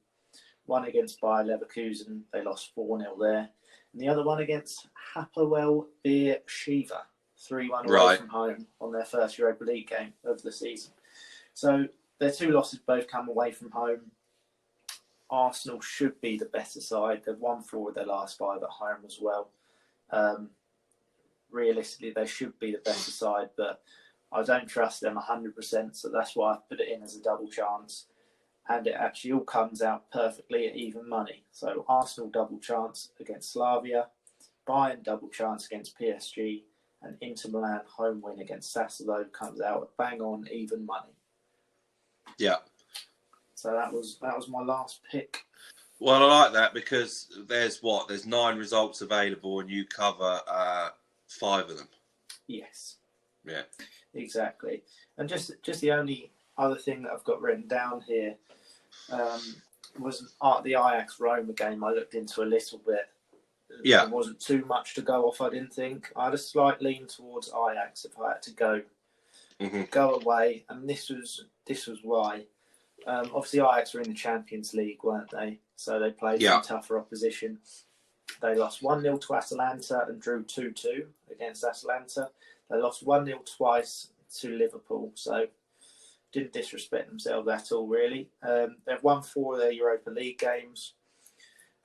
One against Bayer Leverkusen, they lost 4-0 there. And the other one against Hapoel Beersheva, 3-1 away from home on their first Europa League game of the season. So their 2 losses both come away from home. Arsenal should be the better side. They've won 4 of their last 5 at home as well. Realistically, they should be the better side, but I don't trust them 100%, so that's why I've put it in as a double chance. And it actually all comes out perfectly at even money. So Arsenal double chance against Slavia, Bayern double chance against PSG, and Inter Milan home win against Sassuolo comes out at bang on even money. Yeah. So that was my last pick. Well, I like that because there's 9 results available and you cover 5 of them. Yes. Yeah. Exactly. And just the only other thing that I've got written down here was the Ajax Roma game. I looked into a little bit. Yeah. There wasn't too much to go off, I didn't think. I had a slight lean towards Ajax if I had to go away, and this was why. Obviously, Ajax were in the Champions League, weren't they? So they played some tougher opposition. They lost 1-0 to Atalanta and drew 2-2 against Atalanta. They lost 1-0 twice to Liverpool, so didn't disrespect themselves at all, really. They've won 4 of their Europa League games.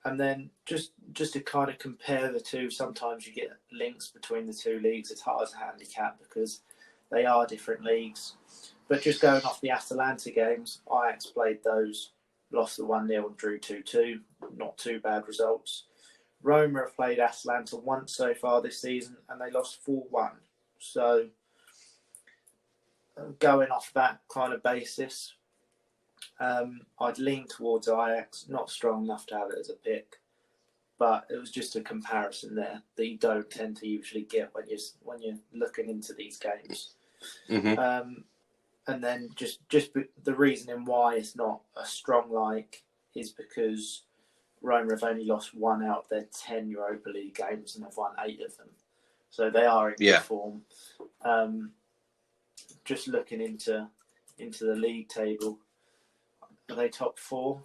And then just to kind of compare the two, sometimes you get links between the 2 leagues. It's hard to handicap because they are different leagues. But just going off the Atalanta games, Ajax played those, lost the 1-0 and drew 2-2. Not too bad results. Roma have played Atalanta once so far this season and they lost 4-1. So going off that kind of basis, I'd lean towards Ajax. Not strong enough to have it as a pick, but it was just a comparison there that you don't tend to usually get when you're looking into these games. Mm-hmm. And then just the reasoning why it's not a strong like is because Roma have only lost 1 out of their 10 Europa League games and have won 8 of them. So they are in good form. Just looking into the league table, are they top 4,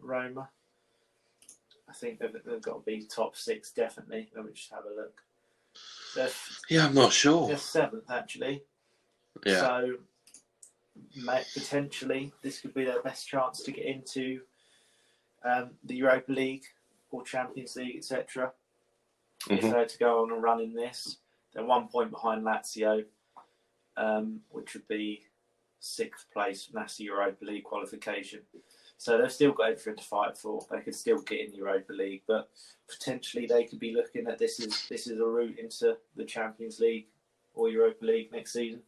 Roma? I think they've got to be top 6, definitely. Let me just have a look. I'm not sure. They're 7th, actually. Yeah. So potentially this could be their best chance to get into the Europa League or Champions League, etc. If they were to go on a run in this, they're 1 point behind Lazio, which would be 6th place, and that's the Europa League qualification. So they've still got everything to fight for. They could still get in the Europa League, but potentially they could be looking at this is a route into the Champions League or Europa League next season,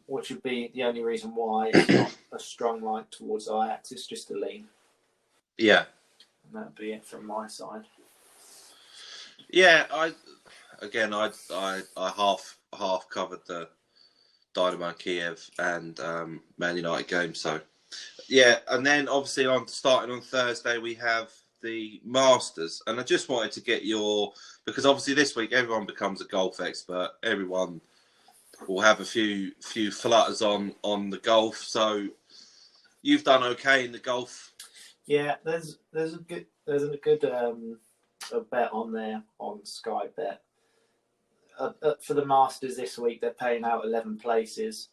which would be the only reason why it's not a strong like towards Ajax. It's just a lean. Yeah. And that'd be it from my side. Yeah, I half covered the Dynamo Kiev and Man United game. So yeah, and then obviously starting on Thursday we have the Masters, and I just wanted to get because obviously this week everyone becomes a golf expert. Everyone will have a few flutters on the golf. So you've done okay in the golf. Yeah, there's a good a bet on there on Sky Bet. For the Masters this week, they're paying out 11 places.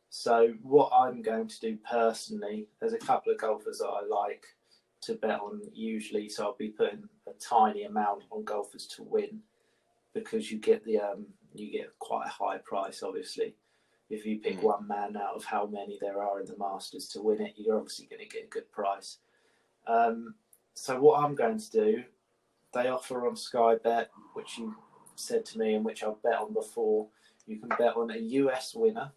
So what I'm going to do personally, there's a couple of golfers that I like to bet on usually. So I'll be putting a tiny amount on golfers to win because you get quite a high price. Obviously, if you pick one man out of how many there are in the Masters to win it, you're obviously going to get a good price. So what I'm going to do, they offer on Sky Bet, which you said to me and which I've bet on before, you can bet on a US winner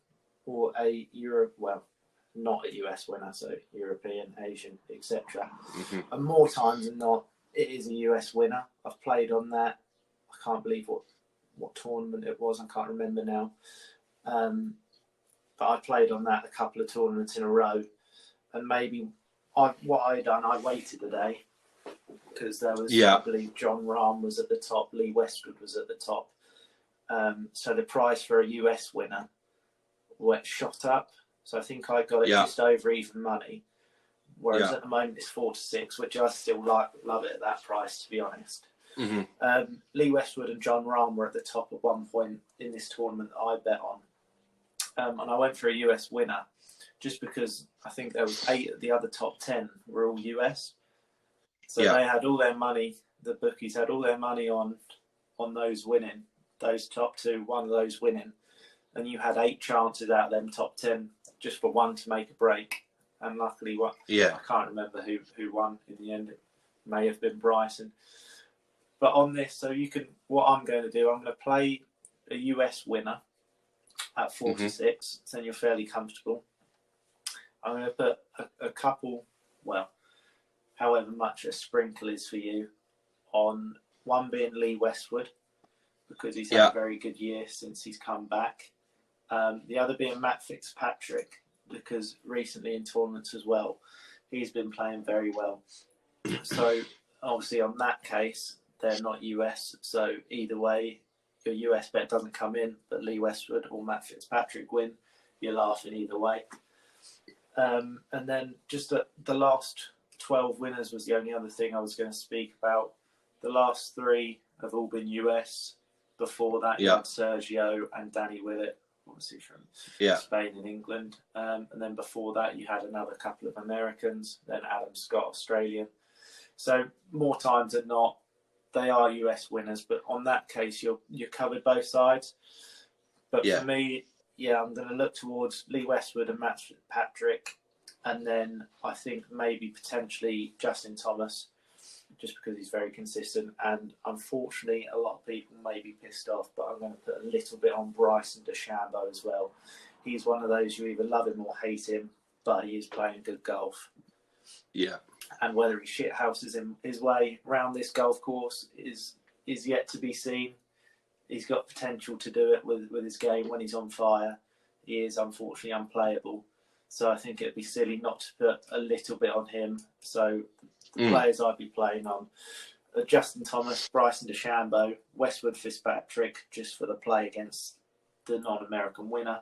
or a not a US winner, so European, Asian, etc. And more times than not, it is a US winner. I've played on that. can't believe what tournament it was. I can't remember now. But I played on that a couple of tournaments in a row, and maybe what I done, I waited a day because there was, I believe, John Rahm was at the top, Lee Westwood was at the top. So the price for a US winner shot up. So I think I got it just over even money. Whereas at the moment it's 4 to 6, which I still love it at that price, to be honest. Mm-hmm. Lee Westwood and John Rahm were at the top at one point in this tournament that I bet on. And I went for a US winner just because I think there was 8 of the other top 10 were all US. So they had all their money, the bookies had all their money on those winning, those top 2, one of those winning. And you had 8 chances out of them top 10 just for one to make a break. And luckily, I can't remember who won in the end. It may have been Bryson. But on this, so what I'm going to do, I'm going to play a US winner at 4 to 6, so then you're fairly comfortable. I'm going to put a couple, however much a sprinkle is for you, on one being Lee Westwood, because he's had a very good year since he's come back. The other being Matt Fitzpatrick, because recently in tournaments as well, he's been playing very well. So obviously on that case, they're not US, so either way, your US bet doesn't come in, but Lee Westwood or Matt Fitzpatrick win, you're laughing either way. And then just the last 12 winners was the only other thing I was going to speak about. The last 3 have all been US. Before that, you had Sergio and Danny Willett, obviously from Spain and England. And then before that, you had another couple of Americans, then Adam Scott, Australian. So more times than not, they are US winners, but on that case, you're covered both sides. But for me, I'm going to look towards Lee Westwood and Matt Patrick, and then I think maybe potentially Justin Thomas, just because he's very consistent. And unfortunately, a lot of people may be pissed off, but I'm going to put a little bit on Bryson DeChambeau as well. He's one of those, you either love him or hate him, but he is playing good golf. Yeah. And whether he shithouses his way around this golf course is yet to be seen. He's got potential to do it with his game when he's on fire. He is unfortunately unplayable. So I think it'd be silly not to put a little bit on him. So the players I'd be playing on are Justin Thomas, Bryson DeChambeau, Westwood Fitzpatrick, just for the play against the non-American winner.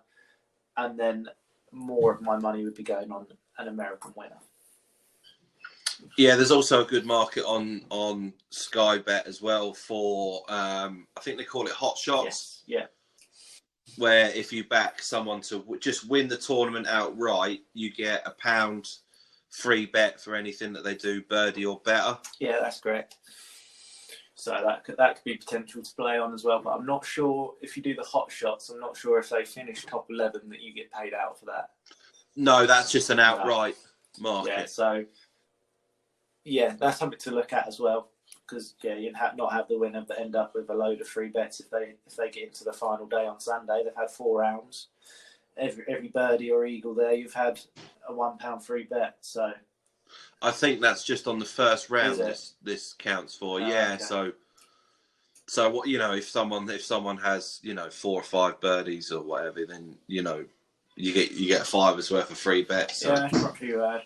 And then more of my money would be going on an American winner. Yeah, there's also a good market on Sky Bet as well for, I think they call it hot shots. Yes, where if you back someone to just win the tournament outright, you get £1 free bet for anything that they do birdie or better. Yeah, that's correct. So that could be potential to play on as well. But I'm not sure if you do the hot shots. I'm not sure if they finish top 11 that you get paid out for that. No, that's just an outright market. Yeah, so that's something to look at as well. Because you'd not have the winner, but end up with a load of free bets if they get into the final day on Sunday. They've had 4 rounds. Every birdie or eagle there, you've had a £1 free bet. So I think that's just on the first round. This counts for. Okay. So what if someone has 4 or 5 birdies or whatever, then you get a $5 worth of free bets. So. Yeah, it's not too bad.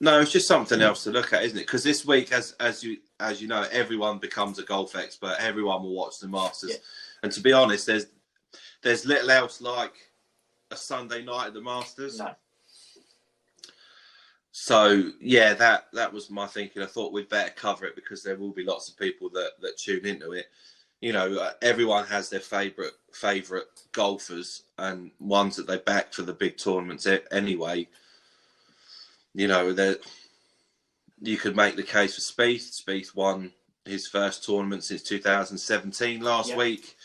No, it's just something else to look at, isn't it? Because this week, as you know, everyone becomes a golf expert. Everyone will watch the Masters, and to be honest, there's little else like a Sunday night at the Masters. No. So that was my thinking. I thought we'd better cover it because there will be lots of people that tune into it. Everyone has their favourite golfers and ones that they back for the big tournaments anyway. You could make the case for Spieth. Spieth won his first tournament since 2017 last week,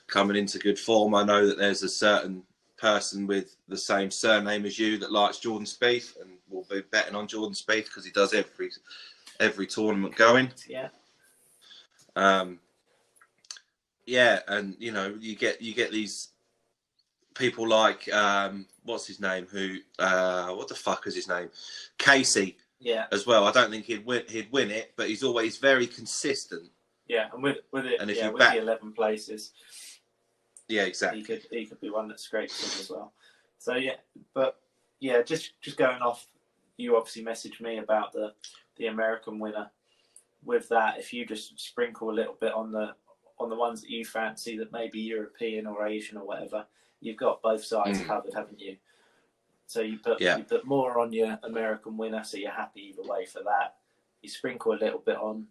coming into good form. I know that there's a certain person with the same surname as you that likes Jordan Spieth and will be betting on Jordan Spieth because he does every tournament going. Yeah. And you get these people like what's his name? What the fuck is his name? Casey. Yeah. As well. I don't think he'd win it, but he's always very consistent. Yeah, and with it, And if yeah, you with back, the 11 places, yeah, exactly. he could be one that scrapes him as well. So yeah, but yeah, just going off. You obviously messaged me about the American winner. With that, if you just sprinkle a little bit on the ones that you fancy that may be European or Asian or whatever, you've got both sides covered, haven't you? So you put more on your American winner, so you're happy either way for that. You sprinkle a little bit on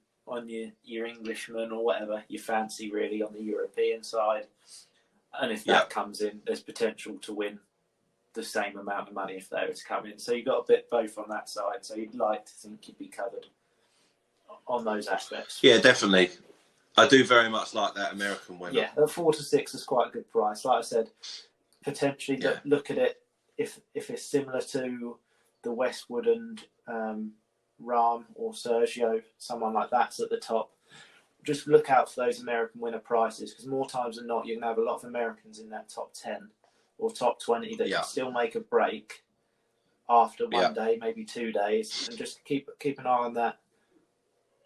your Englishman or whatever you fancy really on the European side, and if that comes in, there's potential to win the same amount of money if they were to come in. So you've got a bit both on that side. So you'd like to think you'd be covered on those aspects. Yeah, definitely. I do very much like that American winner. Yeah, at 4 to 6 is quite a good price. Like I said, potentially look at it if it's similar to the Westwood and Rahm or Sergio, someone like that's at the top. Just look out for those American winner prices, because more times than not, you're going to have a lot of Americans in that top 10 or top 20 that can still make a break after one day, maybe 2 days, and just keep an eye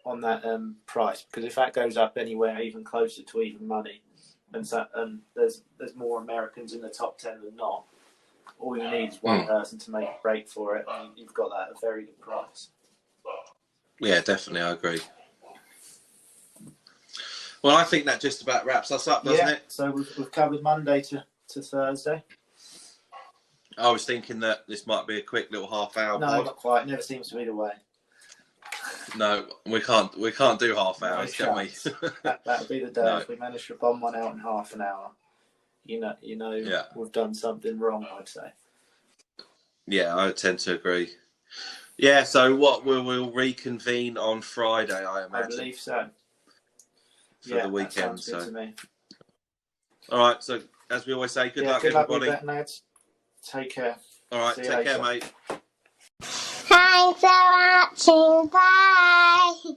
on that price, because if that goes up anywhere even closer to even money, and there's more Americans in the top 10 than not, all you need is one person to make a break for it, and you've got that at a very good price. Yeah, definitely, I agree. Well, I think that just about wraps us up, doesn't it? So we've covered Monday to Thursday. I was thinking that this might be a quick little half-hour No, pod. not quite. It never seems to be the way. No, we can't do half hours, can we? That'll be the day if we manage to bomb one out in half an hour. You know, we've done something wrong, I'd say. Yeah, I tend to agree. Yeah, so we'll reconvene on Friday, I imagine. I believe so. For the weekend. That sounds good to me. All right, so as we always say, good luck, everybody. Good luck with that, lads. Take care. All right, take care, mate. Thanks for watching. Bye.